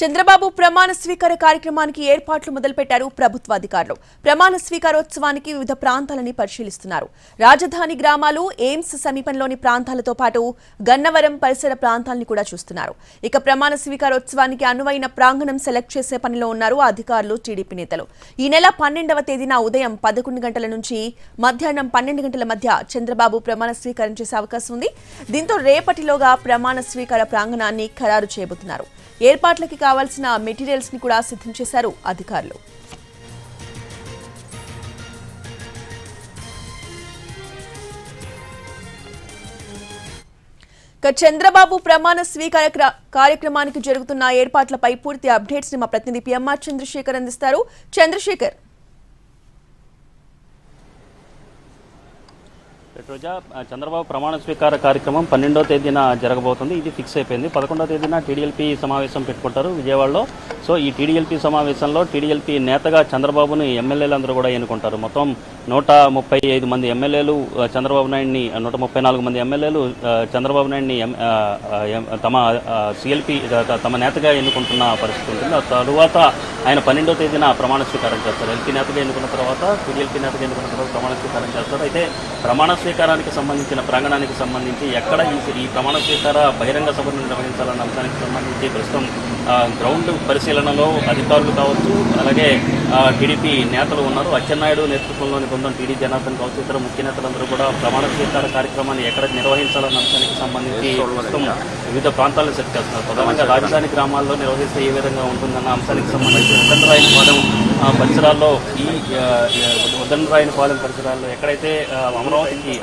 చంద్రబాబు ప్రమాణ స్వీకార కార్యక్రమానికి ఏర్పాట్లు మొదలుపెట్టారు ప్రభుత్వ అధికారులు. ప్రమాణ స్వీకారోత్సవానికి వివిధ ప్రాంతాలని పరిశీలిస్తున్నారు. రాజధాని గ్రామాలు, ఎయిమ్స్ సమీపంలోని ప్రాంతాలతో పాటు గన్నవరం పరిసర ప్రాంతాలని కూడా చూస్తున్నారు. ఇక ప్రమాణ స్వీకారోత్సవానికి అనువైన ప్రాంగణం సెలెక్ట్ చేసే పనిలో ఉన్నారు అధికారులు, టీడీపీ నేతలు. ఈ నెల 12వ తేదీన ఉదయం 11 గంటల నుంచి మధ్యాహ్నం 12 గంటల మధ్య చంద్రబాబు ప్రమాణ స్వీకారం చేసే అవకాశం ఉంది. దీంతో రేపటిలోగా ప్రమాణ స్వీకార ప్రాంగణాన్ని ఖరారు చేయబోతున్నారు. ఏర్పాట్లకి కావాల్సిన మెటీరియల్స్ ని కూడా సిద్ధం చేశారు అధికారులు. చంద్రబాబు ప్రమాణ స్వీకార కార్యక్రమానికి జరుగుతున్న ఏర్పాట్లపై పూర్తి అప్డేట్స్ ని మా ప్రతినిధి పిఎంఆర్ చంద్రశేఖర్ అందిస్తారు. చంద్రశేఖర్, రోజా చంద్రబాబు ప్రమాణ స్వీకార కార్యక్రమం 12వ తేదీన జరగబోతుంది. ఇది ఫిక్స్ అయిపోయింది. 11వ తేదీన టీడీఎల్పీ సమావేశం పెట్టుకుంటారు విజయవాడలో. సో ఈ టీడీఎల్పీ సమావేశంలో టీడీఎల్పీ నేతగా చంద్రబాబుని ఎమ్మెల్యేలందరూ కూడా ఎన్నుకుంటారు. మొత్తం 135 మంది ఎమ్మెల్యేలు చంద్రబాబు నాయుడిని, 134 మంది ఎమ్మెల్యేలు చంద్రబాబు నాయుడిని తమ సిఎల్పీ తమ నేతగా ఎన్నుకుంటున్న పరిస్థితి ఉంటుంది. ఆ తరువాత ఆయన 12వ తేదీన ప్రమాణ స్వీకారం చేస్తారు. ఎల్పీ నేతగా ఎన్నుకున్న తర్వాత టీడీఎల్పీ నేతగా ఎన్నుకున్న తర్వాత ప్రమాణ స్వీకారం చేస్తారు. అయితే ప్రమాణ స్వీకారానికి సంబంధించిన ప్రాంగణానికి సంబంధించి ఎక్కడ ఈ ప్రమాణ స్వీకార బహిరంగ సభను నిర్వహించాలన్న అంశానికి సంబంధించి ప్రస్తుతం గ్రౌండ్ పరిశీలనలో అధికారులు కావచ్చు, అలాగే టీడీపీ నేతలు ఉన్నారు. అచ్చెన్నాయుడు నేతృత్వంలోని బృందం, టీడీ జనార్దన్ కావచ్చు, ఇతర ముఖ్య నేతలందరూ కూడా ప్రమాణ స్వీకార కార్యక్రమాన్ని ఎక్కడ నిర్వహించాలన్న అంశానికి సంబంధించి ప్రస్తుతం వివిధ ప్రాంతాలను సెట్ చేస్తున్నారు. ప్రధానంగా రాజధాని గ్రామాల్లో నిర్వహిస్తే ఏ విధంగా ఉంటుందన్న అంశానికి సంబంధించి ఉద్దండరాయనపాలెం పరిసరాల్లో ఉద్దండరాయనపాలెం పరిసరాల్లో ఎక్కడైతే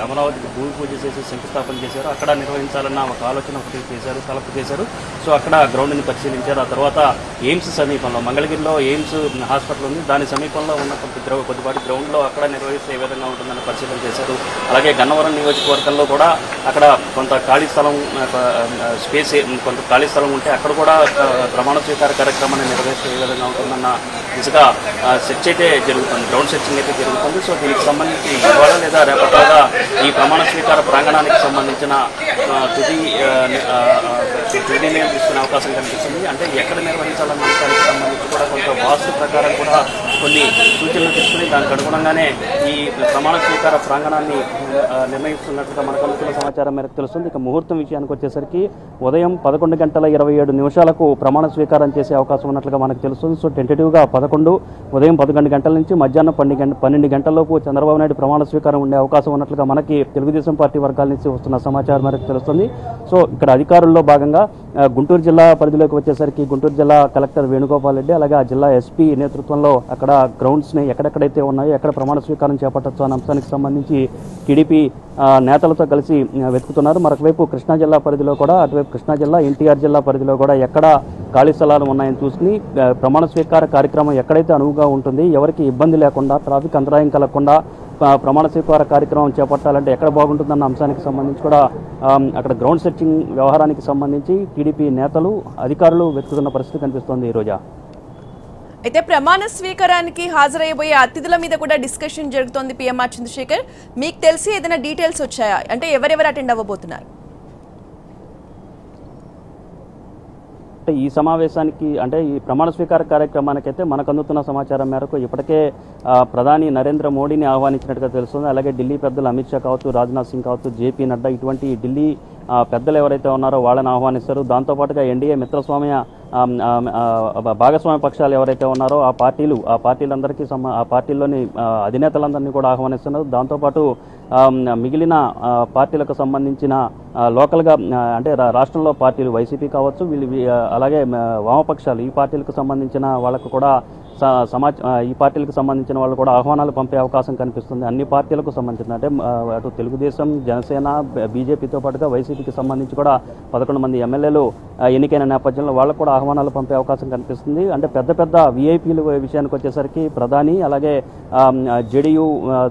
అమరావతికి భూమి పూజ చేసి శంకుస్థాపన చేశారో అక్కడ నిర్వహించాలన్న ఒక ఆలోచన ఒకటి చేశారు, తలపు చేశారు. సో అక్కడ గ్రౌండ్ని పరిశీలించారు. ఆ తర్వాత ఎయిమ్స్ సమీపంలో, మంగళగిరిలో ఎయిమ్స్ హాస్పిటల్ ఉంది, దాని సమీపంలో ఉన్న కొద్దిపాటి గ్రౌండ్లో అక్కడ నిర్వహిస్తే ఏ విధంగా ఉంటుందని పరిశీలన చేశారు. అలాగే గన్నవరం నియోజకవర్గంలో కూడా అక్కడ కొంత ఖాళీ స్థలం కొంత ఖాళీ స్థలం ఉంటే అక్కడ కూడా ప్రమాణ స్వీకార కార్యక్రమాన్ని నిర్వహిస్తే ఏ విధంగా ఉంటుందన్న దిశగా సెర్చ్ అయితే జరుగుతుంది, గ్రౌండ్ సెర్చింగ్ అయితే జరుగుతుంది. సో దీనికి సంబంధించి ఇవాళ లేదా రేపటిగా ఈ ప్రమాణ స్వీకార ప్రాంగణానికి సంబంధించిన తుది నిర్ణయం తీసుకునే అవకాశం కనిపిస్తుంది. అంటే ఎక్కడ నిర్వహించాలన్న అంశానికి సంబంధించి కూడా కొంత వాస్తు ప్రకారం కూడా కొన్ని సూచనలు తీసుకుని దానికి అనుగుణంగానే ఈ ప్రమాణ స్వీకార ప్రాంగణాన్ని నిర్ణయిస్తున్నట్లుగా మనకు అందుతున్న సమాచారం మేరకు తెలుస్తుంది. ఇక ముహూర్తం విషయానికి వచ్చేసరికి ఉదయం 11:27 ప్రమాణ స్వీకారం చేసే అవకాశం ఉన్నట్లుగా మనకు తెలుస్తుంది. సో టెంటేటివ్గా ఉదయం 11 గంటల నుంచి మధ్యాహ్నం 12 గంటలలోపు చంద్రబాబు నాయుడు ప్రమాణ స్వీకారం ఉండే అవకాశం ఉన్నట్లుగా మనకి తెలుగుదేశం పార్టీ వర్గాల నుంచి వస్తున్న సమాచారం మేరకు తెలుస్తుంది. సో ఇక్కడ అధికారుల్లో భాగంగా గుంటూరు జిల్లా పరిధిలోకి వచ్చేసరికి గుంటూరు జిల్లా కలెక్టర్ వేణుగోపాల్ రెడ్డి, అలాగే ఆ జిల్లా ఎస్పీ నేతృత్వంలో అక్కడ గ్రౌండ్స్ని ఎక్కడెక్కడైతే ఉన్నాయో ఎక్కడ ప్రమాణ స్వీకారం చేపట్టచ్చు అనే అంశానికి సంబంధించి టీడీపీ నేతలతో కలిసి వెతుకుతున్నారు. మరొకవైపు కృష్ణా జిల్లా పరిధిలో కూడా, అటువైపు కృష్ణా జిల్లా, ఎన్టీఆర్ జిల్లా పరిధిలో కూడా ఎక్కడ ఖాళీ స్థలాలు ఉన్నాయని చూసుకుని ప్రమాణ స్వీకార కార్యక్రమం ఎక్కడైతే అనువుగా ఉంటుంది, ఎవరికి ఇబ్బంది లేకుండా, ట్రాఫిక్ అంతరాయం కలగకుండా ప్రమాణ స్వీకార కార్యక్రమం చేపట్టాలంటే ఎక్కడ బాగుంటుందన్న అంశానికి సంబంధించి కూడా అక్కడ గ్రౌండ్ సెర్చింగ్ వ్యవహారానికి సంబంధించి టీడీపీ నేతలు, అధికారులు వెతుకుతున్న పరిస్థితి కనిపిస్తోంది. ఈ రోజా అయితే ప్రమాణ స్వీకారానికి హాజరయ్యబోయే అతిథుల మీద కూడా డిస్కషన్ జరుగుతోంది. పిఎంఆర్ చంద్రశేఖర్, మీకు తెలిసి ఏదైనా డీటెయిల్స్ వచ్చాయా? అంటే ఎవరెవరు అటెండ్ అవ్వబోతున్నారు? ఈ సమావేశానికి, అంటే ఈ ప్రమాణ స్వీకార కార్యక్రమానికి అయితే మనకు అందుతున్న సమాచారం మేరకు ఇప్పటికే ప్రధాని నరేంద్ర మోడీని ఆహ్వానించినట్టుగా తెలుస్తుంది. అలాగే ఢిల్లీ పెద్దలు అమిత్ షా కావచ్చు, రాజ్నాథ్ సింగ్ కావచ్చు, జేపీ నడ్డా, ఇటువంటి ఢిల్లీ పెద్దలు ఎవరైతే ఉన్నారో వాళ్ళని ఆహ్వానిస్తారు. దాంతోపాటుగా ఎన్డీఏ మిత్రస్వామ్య భాగస్వామ్య పక్షాలు ఎవరైతే ఉన్నారో ఆ పార్టీలందరికీ ఆ పార్టీల్లోని అధినేతలందరినీ కూడా ఆహ్వానిస్తున్నారు. దాంతోపాటు మిగిలిన పార్టీలకు సంబంధించిన లోకల్గా, అంటే రాష్ట్రంలో పార్టీలు వైసీపీ కావచ్చు, అలాగే వామపక్షాలు, ఈ పార్టీలకు సంబంధించిన వాళ్ళకు కూడా ఈ పార్టీలకు సంబంధించిన వాళ్ళు కూడా ఆహ్వానాలు పంపే అవకాశం కనిపిస్తుంది. అన్ని పార్టీలకు సంబంధించిన, అంటే అటు తెలుగుదేశం, జనసేన, బీజేపీతో పాటుగా వైసీపీకి సంబంధించి కూడా 11 మంది ఎమ్మెల్యేలు ఎన్నికైన నేపథ్యంలో వాళ్ళకు కూడా ఆహ్వానాలు పంపే అవకాశం కనిపిస్తుంది. అంటే పెద్ద విఐపీల విషయానికి వచ్చేసరికి ప్రధాని, అలాగే జేడీయూ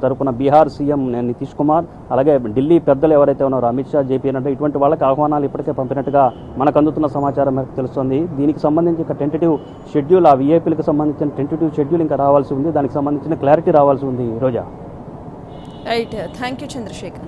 తరపున బీహార్ సీఎం నితీష్ కుమార్, అలాగే ఢిల్లీ పెద్దలు ఎవరైతే ఉన్నారో అమిత్ షా, జేపీ నడ్డా, ఇటువంటి వాళ్ళకి ఆహ్వానాలు ఇప్పటికే పంపినట్టుగా మనకు అందుతున్న సమాచారం మేరకు తెలుస్తుంది. దీనికి సంబంధించి ఇక టెంటేటివ్ షెడ్యూల్, ఆ విఐపీలకు సంబంధించిన టెంటేటివ్ షెడ్యూల్ ఇంకా రావాల్సి ఉంది. దానికి సంబంధించిన క్లారిటీ రావాల్సి ఉంది. రోజా రైట్, థ్యాంక్ యూ చంద్రశేఖర్.